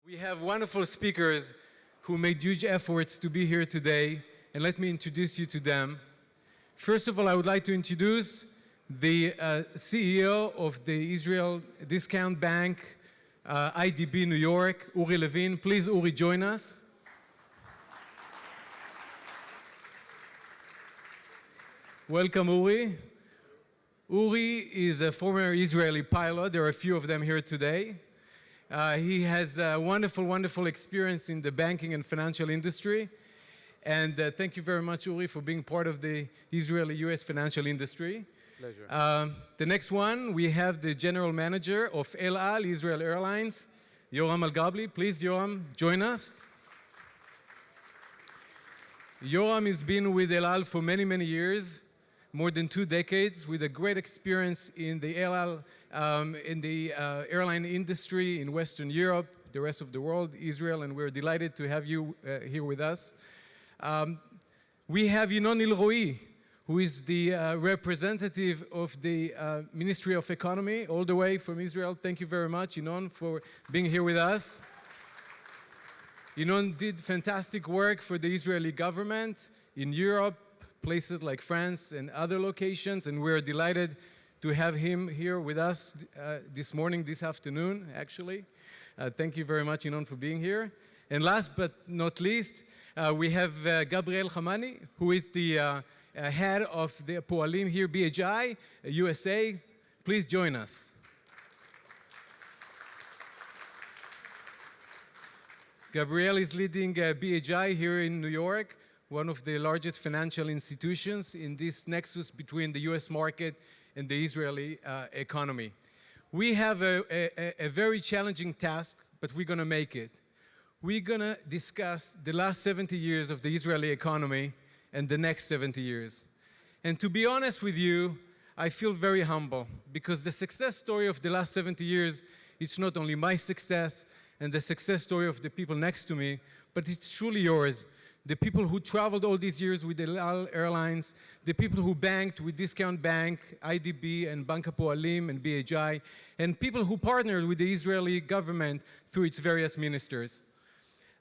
We have wonderful speakers who made huge efforts to be here today, and let me introduce you to them. First of all, I would like to introduce the CEO of the Israel Discount Bank, IDB New York, Uri Levin. Please, Uri, join us. Welcome, Uri. Uri is a former Israeli pilot. There are a few of them here today. He has a wonderful experience in the banking and financial industry. And thank you very much, Uri, for being part of the Israeli-US financial industry. Pleasure. The next one, we have the general manager of El Al, Israel Airlines, Yoram Al-Gabli. Please, Yoram, join us. Yoram has been with El Al for many years, more than 2 decades, with a great experience in the airline industry in Western Europe, the rest of the world, Israel, and we're delighted to have you here with us. We have Yinon Ilroi, who is the representative of the Ministry of Economy, all the way from Israel. Thank you very much, Yinon, for being here with us. Yinon did fantastic work for the Israeli government in Europe, places like France and other locations, and we're delighted to have him here with us this afternoon, actually. Thank you very much, Yinon, for being here. And last but not least, we have Gabriel Hamani, who is the head of the Poalim here, BHI, USA. Please join us. Gabriel is leading BHI here in New York, one of the largest financial institutions in this nexus between the US market and the Israeli economy. We have a very challenging task, but we're going to make it. We're going to discuss the last 70 years of the Israeli economy and the next 70 years. And to be honest with you, I feel very humble because the success story of the last 70 years, it's not only my success and the success story of the people next to me, but it's truly yours. The people who traveled all these years with El Al Airlines, the people who banked with Discount Bank, IDB, and Bank Hapoalim, and BHI, and people who partnered with the Israeli government through its various ministers.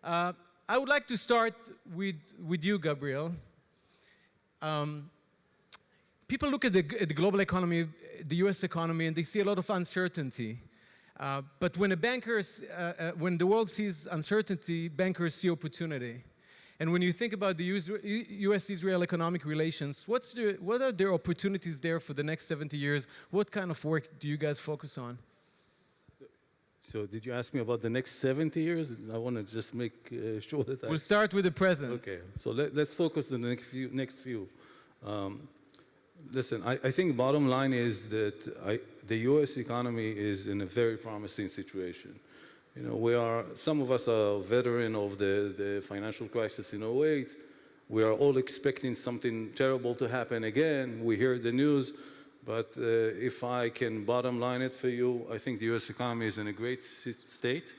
I would like to start with you, Gabriel. People look at the global economy, the US economy, and they see a lot of uncertainty. But when when the world sees uncertainty, bankers see opportunity. And when you think about the US-Israel economic relations, what are their opportunities there for the next 70 years? What kind of work do you guys focus on? So did you ask me about the next 70 years? I want to just make sure that We'll start with the present. Okay, so let's focus on the next few. Listen, I think bottom line is that the US economy is in a very promising situation. You know, some of us are veteran of the financial crisis in 2008. We are all expecting something terrible to happen again. We hear the news, but if I can bottom line it for you, I think the US economy is in a great state.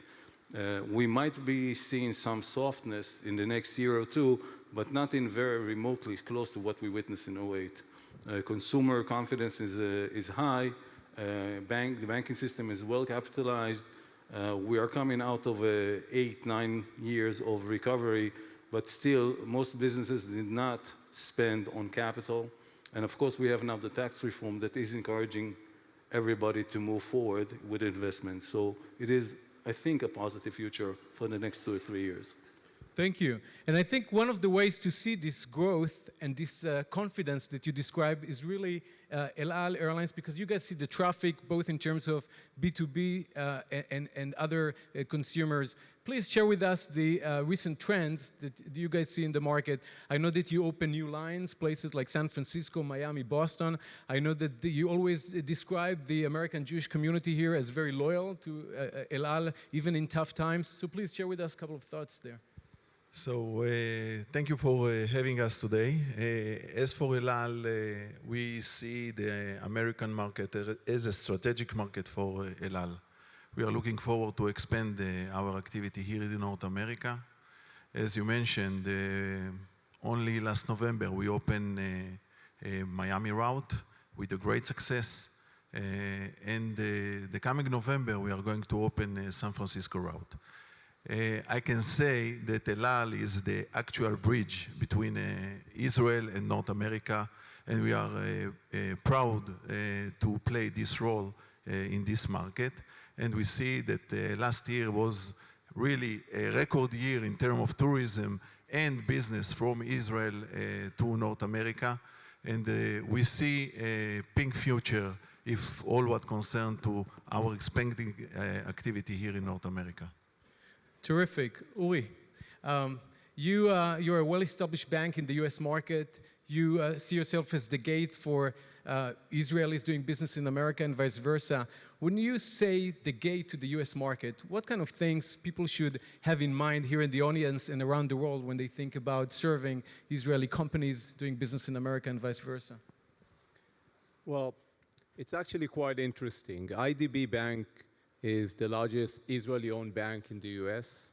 We might be seeing some softness in the next year or two, but nothing very remotely close to what we witnessed in 2008. Consumer confidence is high. The banking system is well capitalized. We are coming out of 8-9 years of recovery, but still most businesses did not spend on capital. And of course, we have now the tax reform that is encouraging everybody to move forward with investments. So it is, I think, a positive future for the next 2 or 3 years. Thank you. And I think one of the ways to see this growth and this confidence that you describe is really El Al Airlines, because you guys see the traffic both in terms of B2B and other consumers. Please share with us the recent trends that you guys see in the market. I know that you open new lines, places like San Francisco, Miami, Boston. I know that you always describe the American Jewish community here as very loyal to El Al, even in tough times. So please share with us a couple of thoughts there. So thank you for having us today. As for El Al, we see the American market as a strategic market for El Al. We are looking forward to expand our activity here in North America. As you mentioned, only last November we opened a Miami route with a great success. And the coming November we are going to open a San Francisco route. I can say that El Al is the actual bridge between Israel and North America, and we are proud to play this role in this market. And we see that last year was really a record year in terms of tourism and business from Israel to North America. And we see a pink future if all what concern to our expanding activity here in North America. Terrific. Uri, you're a well-established bank in the US market. You see yourself as the gate for Israelis doing business in America and vice versa. When you say the gate to the US market, what kind of things people should have in mind here in the audience and around the world when they think about serving Israeli companies doing business in America and vice versa? Well, it's actually quite interesting. IDB Bank is the largest Israeli-owned bank in the US.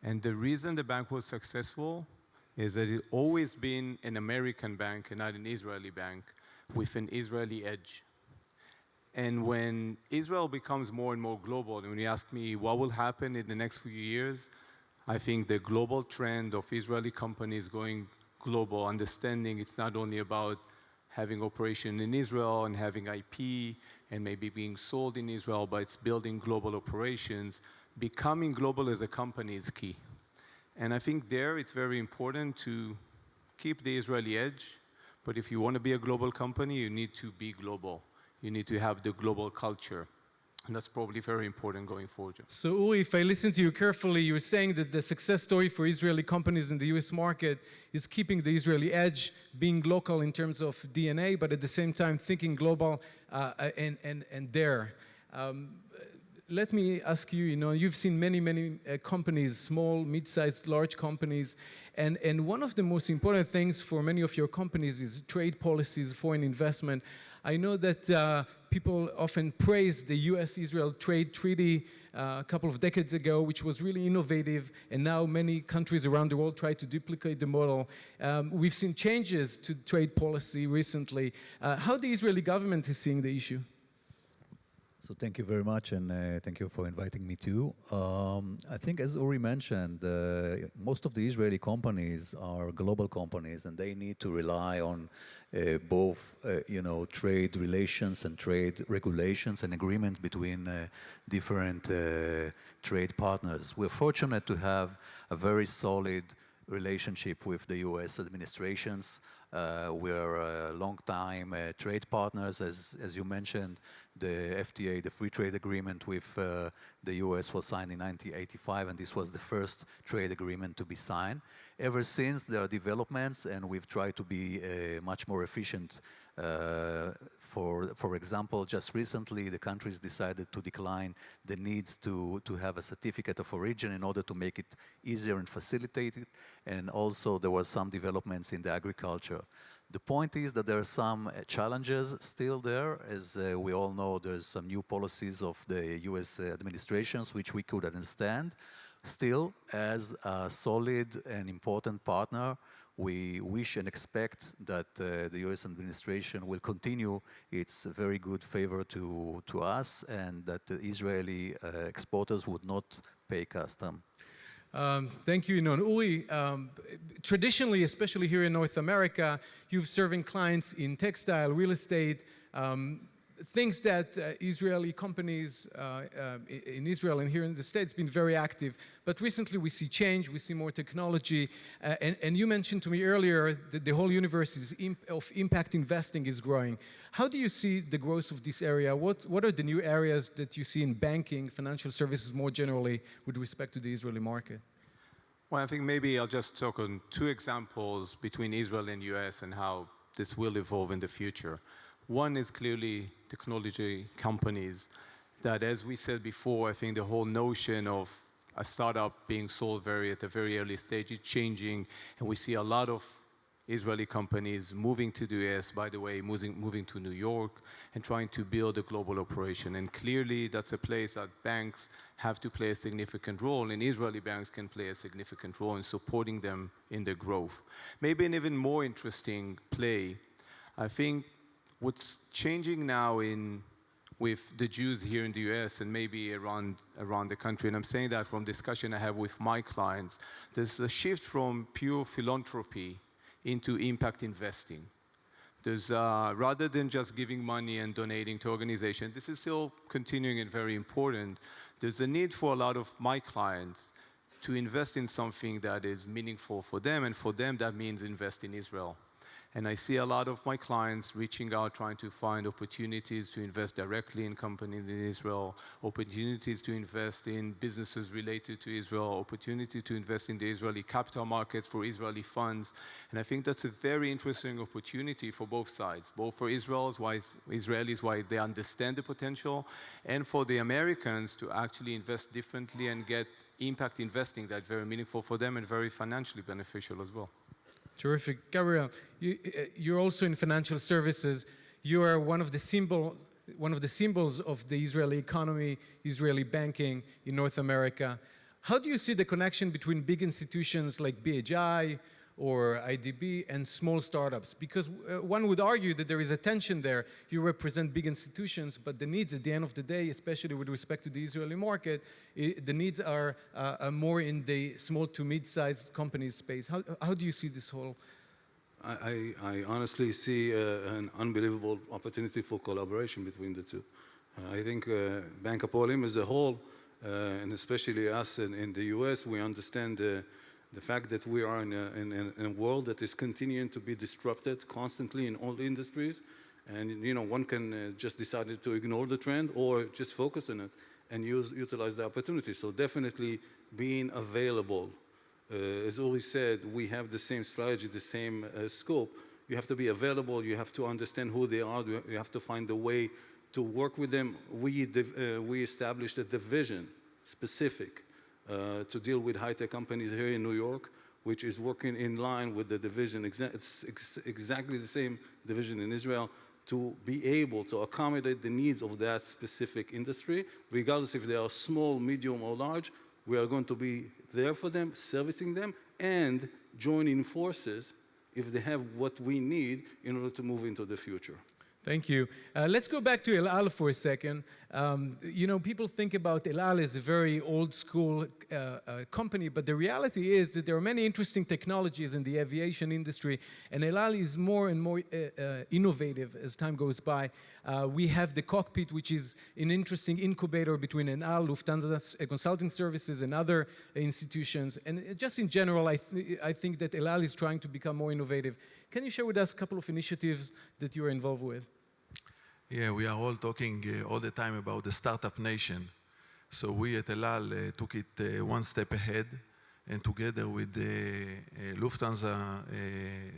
And the reason the bank was successful is that it's always been an American bank and not an Israeli bank with an Israeli edge. And when Israel becomes more and more global, and when you ask me what will happen in the next few years, I think the global trend of Israeli companies going global, understanding it's not only about having operation in Israel and having IP and maybe being sold in Israel, but it's building global operations. Becoming global as a company is key. And I think there it's very important to keep the Israeli edge, but if you want to be a global company, you need to be global. You need to have the global culture. And that's probably very important going forward. So Uri, if I listen to you carefully, you're saying that the success story for Israeli companies in the US market is keeping the Israeli edge, being local in terms of DNA, but at the same time thinking global and there. Let me ask you, you've seen many companies, small, mid-sized, large companies, and one of the most important things for many of your companies is trade policies, foreign investment. I know that people often praise the US-Israel trade treaty a couple of decades ago, which was really innovative, and now many countries around the world try to duplicate the model. We've seen changes to trade policy recently. How the Israeli government is seeing the issue? So thank you very much, and thank you for inviting me too. I think, as Uri mentioned, most of the Israeli companies are global companies, and they need to rely on both, trade relations and trade regulations and agreements between different trade partners. We're fortunate to have a very solid relationship with the U.S. administrations. We're long-time trade partners, as you mentioned. The FTA, the Free Trade Agreement with the US was signed in 1985, and this was the first trade agreement to be signed. Ever since, there are developments, and we've tried to be much more efficient. For example, just recently, the countries decided to decline the needs to have a certificate of origin in order to make it easier and facilitate it, and also there were some developments in the agriculture. The point is that there are some challenges still there. As we all know, there's some new policies of the US administrations, which we could understand. Still, as a solid and important partner, we wish and expect that the US administration will continue its very good favor to us, and that the Israeli exporters would not pay custom. Thank you, Inon. Uri, traditionally, especially here in North America, you've serving clients in textile, real estate, things that Israeli companies in Israel and here in the States been very active. But recently we see change, we see more technology. And you mentioned to me earlier that the whole universe of impact investing is growing. How do you see the growth of this area? What are the new areas that you see in banking, financial services more generally with respect to the Israeli market? Well, I think maybe I'll just talk on two examples between Israel and US and how this will evolve in the future. One is clearly technology companies that, as we said before, I think the whole notion of a startup being sold at a very early stage is changing, and we see a lot of Israeli companies moving to the US, by the way, moving to New York and trying to build a global operation. And clearly that's a place that banks have to play a significant role, and Israeli banks can play a significant role in supporting them in their growth. Maybe an even more interesting play, I think what's changing now in with the Jews here in the US and maybe around the country. And I'm saying that from discussion I have with my clients. There's a shift from pure philanthropy into impact investing. There's, rather than just giving money and donating to organizations, this is still continuing and very important. There's a need for a lot of my clients to invest in something that is meaningful for them, and for them that means invest in Israel. And I see a lot of my clients reaching out, trying to find opportunities to invest directly in companies in Israel, opportunities to invest in businesses related to Israel, opportunity to invest in the Israeli capital markets for Israeli funds. And I think that's a very interesting opportunity for both sides, both for Israelis, why they understand the potential, and for the Americans to actually invest differently and get impact investing that's very meaningful for them and very financially beneficial as well. Terrific. Gabriel, you're also in financial services. You are one of the symbols of the Israeli economy, Israeli banking in North America. How do you see the connection between big institutions like BHI or IDB and small startups? Because one would argue that there is a tension there. You represent big institutions, but the needs at the end of the day, especially with respect to the Israeli market, the needs are more in the small to mid-sized companies space. How do you see this whole? I honestly see an unbelievable opportunity for collaboration between the two. I think Bank Hapoalim as a whole, and especially us in the US, we understand the fact that we are in a world that is continuing to be disrupted constantly in all industries. And one can just decide to ignore the trend or just focus on it and utilize the opportunity. So definitely being available. As Uri said, we have the same strategy, the same scope. You have to be available. You have to understand who they are. You have to find a way to work with them. We established a division specific to deal with high-tech companies here in New York, which is working in line with the division. It's exactly the same division in Israel to be able to accommodate the needs of that specific industry, regardless if they are small, medium, or large. We are going to be there for them, servicing them, and joining forces if they have what we need in order to move into the future. Thank you. Let's go back to El Al for a second. People think about El Al as a very old school company, but the reality is that there are many interesting technologies in the aviation industry, and El Al is more and more innovative as time goes by. We have the cockpit, which is an interesting incubator between El Al, Lufthansa Consulting Services, and other institutions. And just in general, I think that El Al is trying to become more innovative. Can you share with us a couple of initiatives that you are involved with? Yeah, we are all talking all the time about the startup nation. So we at El Al took it one step ahead, and together with the Lufthansa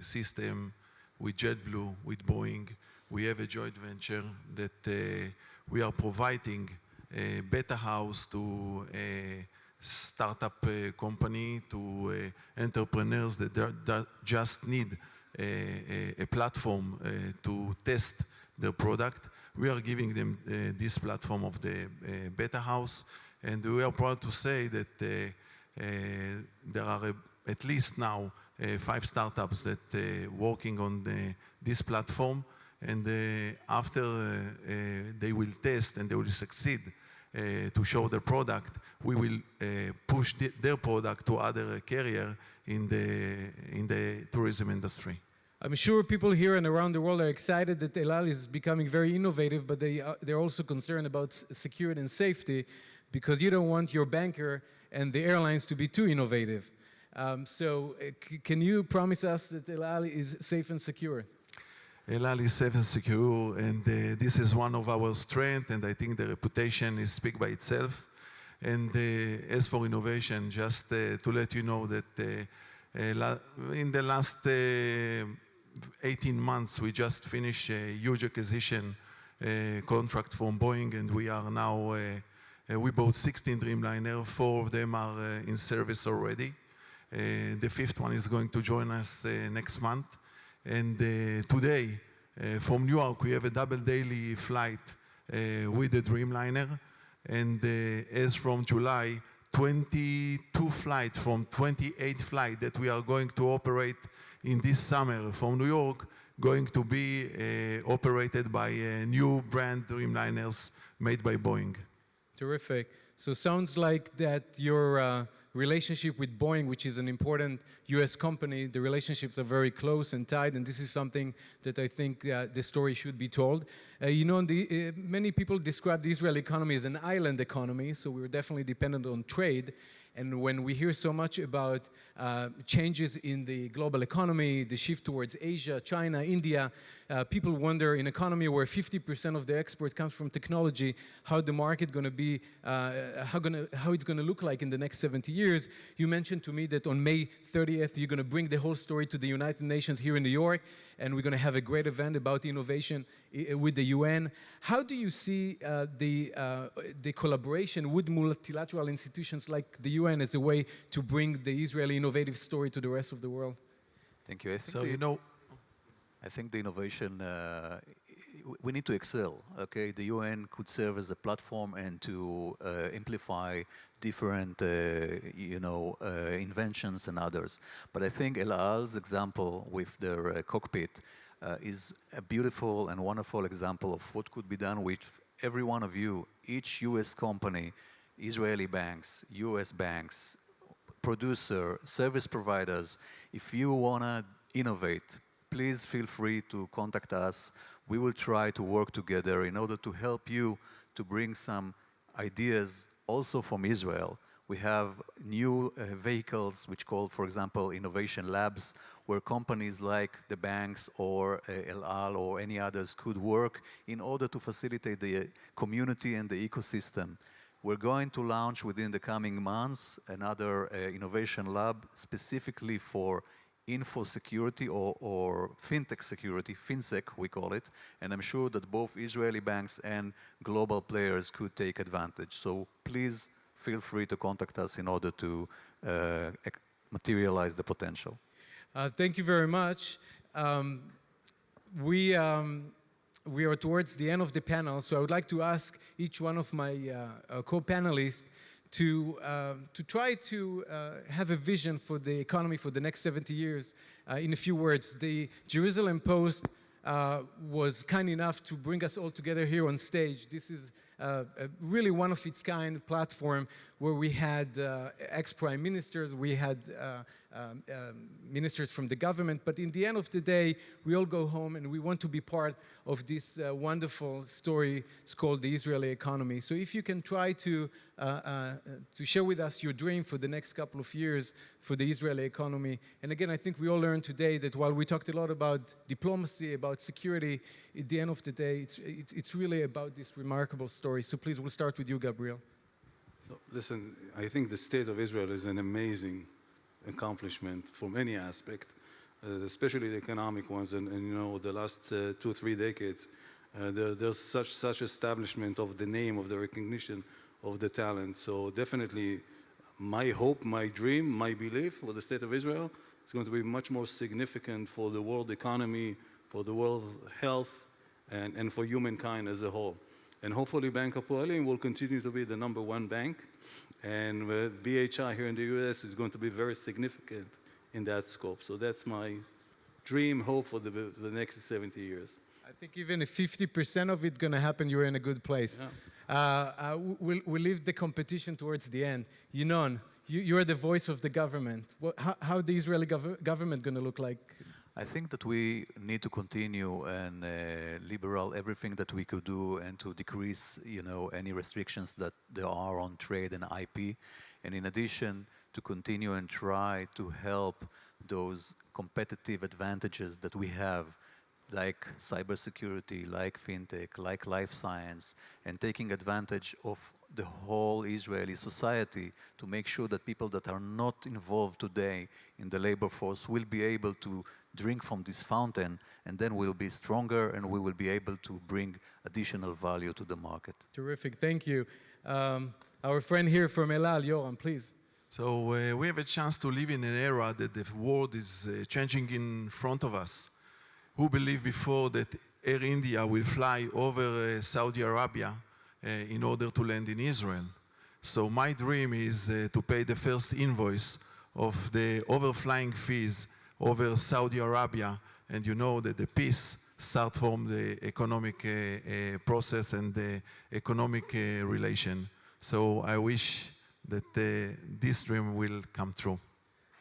system, with JetBlue, with Boeing, we have a joint venture that we are providing a beta house to a startup company, to entrepreneurs that just need a platform to test their product. We are giving them this platform of the beta house, and we are proud to say that there are at least now 5 startups that working on this platform, and after they will test and they will succeed to show their product, we will push their product to other carrier in the tourism industry. I'm sure people here and around the world are excited that El Al is becoming very innovative, but they're also concerned about security and safety, because you don't want your banker and the airlines to be too innovative. Can you promise us that El Al is safe and secure? El Al is safe and secure, and this is one of our strengths, and I think the reputation is speak by itself. And as for innovation, just to let you know that in the last 18 months, we just finished a huge acquisition contract from Boeing, and we are now, we bought 16 Dreamliner, 4 of them are in service already. The 5th one is going to join us next month. And today, from New York, we have a double daily flight with the Dreamliner. And as from July, 22 flights from 28 flights that we are going to operate in this summer from New York going to be operated by new brand Dreamliners made by Boeing. Terrific. So sounds like that your relationship with Boeing, which is an important U.S. company, the relationships are very close and tight, and this is something that I think the story should be told. Many people describe the Israeli economy as an island economy, so we're definitely dependent on trade. And when we hear so much about changes in the global economy, the shift towards Asia, China, India, people wonder, in an economy where 50% of the export comes from technology, how the market going to be, how it's going to look like in the next 70 years. You mentioned to me that on May 30th, you're going to bring the whole story to the United Nations here in New York, and we're going to have a great event about innovation with the UN. How do you see the collaboration with multilateral institutions like the UN as a way to bring the Israeli innovative story to the rest of the world? Thank you. I think the innovation, we need to excel, okay? The UN could serve as a platform and to amplify different, inventions and others. But I think El Al's example with their cockpit is a beautiful and wonderful example of what could be done with every one of you, each US company, Israeli banks, US banks, producer, service providers. If you want to innovate, please feel free to contact us. We will try to work together in order to help you to bring some ideas also from Israel. We have new vehicles which call, for example, innovation labs, where companies like the banks or El Al or any others could work in order to facilitate the community and the ecosystem. We're going to launch within the coming months another innovation lab specifically for info security or fintech security, FinSec we call it, and I'm sure that both Israeli banks and global players could take advantage. So please feel free to contact us in order to materialize the potential. Thank you very much. We are towards the end of the panel, so I would like to ask each one of my co-panelists to try to have a vision for the economy for the next 70 years. In a few words, the Jerusalem Post was kind enough to bring us all together here on stage. This is a really one of its kind platform where we had ex-prime ministers, we had ministers from the government, but in the end of the day, we all go home and we want to be part of this wonderful story. It's called the Israeli economy. So if you can try to share with us your dream for the next couple of years for the Israeli economy. And again, I think we all learned today that while we talked a lot about diplomacy, about security, at the end of the day, it's really about this remarkable story. So please, we'll start with you, Gabriel. So listen, I think the state of Israel is an amazing accomplishment from any aspect, especially the economic ones. And the last 2 or 3 decades, there's such establishment of the name, of the recognition of the talent. So definitely my hope, my dream, my belief for the state of Israel is going to be much more significant for the world economy, for the world health, and for humankind as a whole. And hopefully Bank Hapoalim will continue to be the #1 bank. And BHI here in the US is going to be very significant in that scope. So that's my dream, hope for the next 70 years. I think even if 50% of it going to happen, you're in a good place. Yeah. We'll leave the competition towards the end. Yinon, you're the voice of the government. How the Israeli government going to look like? I think that we need to continue and liberal everything that we could do and to decrease, any restrictions that there are on trade and IP. And in addition, to continue and try to help those competitive advantages that we have, like cybersecurity, like fintech, like life science, and taking advantage of the whole Israeli society to make sure that people that are not involved today in the labor force will be able to drink from this fountain, and then we'll be stronger and we will be able to bring additional value to the market. Terrific, thank you. Our friend here from El Al, Yoram, please. So we have a chance to live in an era that the world is changing in front of us. Who believed before that Air India will fly over Saudi Arabia in order to land in Israel? So my dream is to pay the first invoice of the overflying fees over Saudi Arabia And you know that the peace starts from the economic process and the economic relation. So I wish that this dream will come true.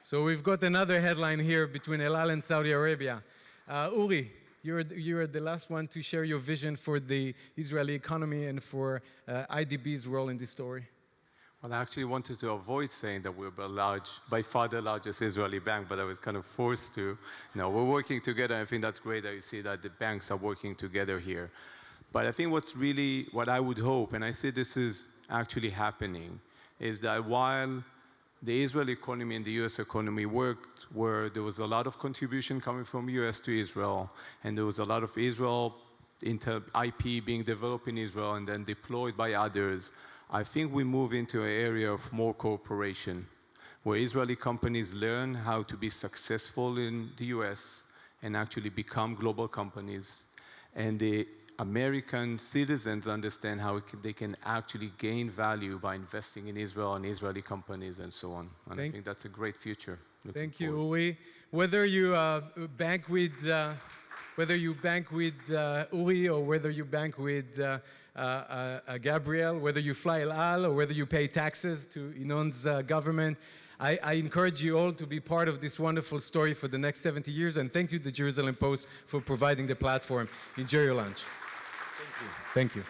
So we've got another headline here between El Al and Saudi Arabia. Uri, you're the last one to share your vision for the Israeli economy and for IDB's role in this story. Well, I actually wanted to avoid saying that we're by far the largest Israeli bank, but I was kind of forced to. No, we're working together. I think that's great that you see that the banks are working together here. But I think what I would hope, and I see this is actually happening, is that while the Israeli economy and the US economy worked where there was a lot of contribution coming from US to Israel, and there was a lot of Israel IP being developed in Israel and then deployed by others, I think we move into an area of more cooperation, where Israeli companies learn how to be successful in the US and actually become global companies. And the American citizens understand how they can actually gain value by investing in Israel and Israeli companies and so on. And I think that's a great future. Thank you, Uri. Whether you bank with Uri or whether you bank with Gabriel, whether you fly El Al or whether you pay taxes to Inon's government, I encourage you all to be part of this wonderful story for the next 70 years. And thank you, the Jerusalem Post, for providing the platform. Enjoy your lunch. Thank you.